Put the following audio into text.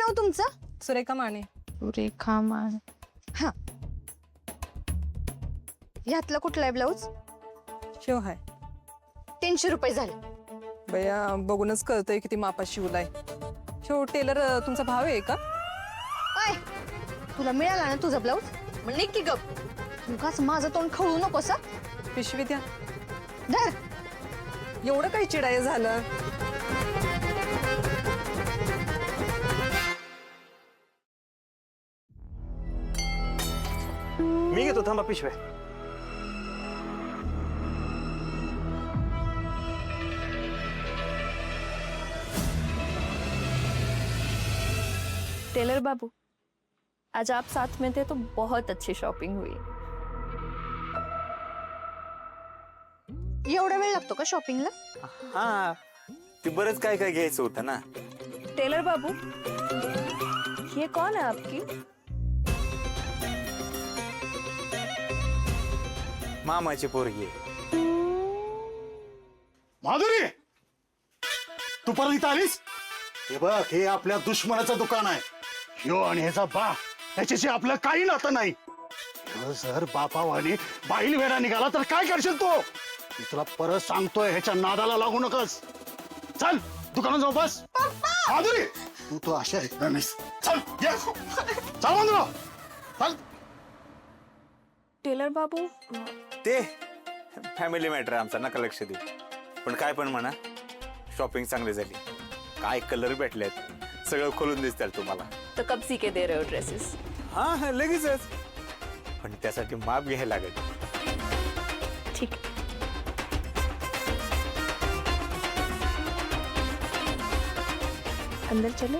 नाव तुमचं? सुरेखा माने. रेखा मान. हा, ह्यातला कुठला आहे ब्लाऊज? शिव हाय. 300 रुपये झाले. बया बघूनच कळतंय किती मापात शिवलाय. शिव टेलर तुमचा भाव आहे का? अय, तुला मिळाला ना तुझा ब्लाऊज? मग निघ की गप. तुकाच माझं तोंड खवळू नकोस हं? पिशवी द्या. धर. एवढं काही चिडाय झालं? मी घेतो, थांबा पिशव्या. टेलर बाबू, आज आप साथ में थे तो बहुत अच्छी शॉपिंग हुई. एवढा वेळ लागतो का शॉपिंगला? हा, ते बरंच काय काय घ्यायचं होतं ना. टेलर बाबू, ये कौन है आपकी? मामाची पोरगी आहे. माधुरी, तू परत इथं आलीस? हे बघ, हे आपल्या दुश्मनाचं दुकान आहे. ह्यो आणि ह्याचा बा, ह्याच्याशी आपलं काही नातं नाही. ह्यो जर बापावाने बाईल वेडा निघाला तर काय करशील तू? मी तुला परत सांगतोय, ह्याच्या नादाला लागू नकस. चल दुकानात जाऊ. बस माधुरी, तू अशा ऐकणार नाहीस. चल ये. चल माधुरा, चल. टेलर बाबू, ते फॅमिली मॅटर आमचा, नका लक्ष दे. पण काय पण म्हणा, शॉपिंग चांगली झाली. काय कलर भेटलेत, सगळं खोलून दिसतील तुम्हाला. तो कब सी के दे रहे हो ड्रेसेस? हा लगेचच, पण त्यासाठी माप घ्यायला लागेल. ठीक है. अंदर चलो.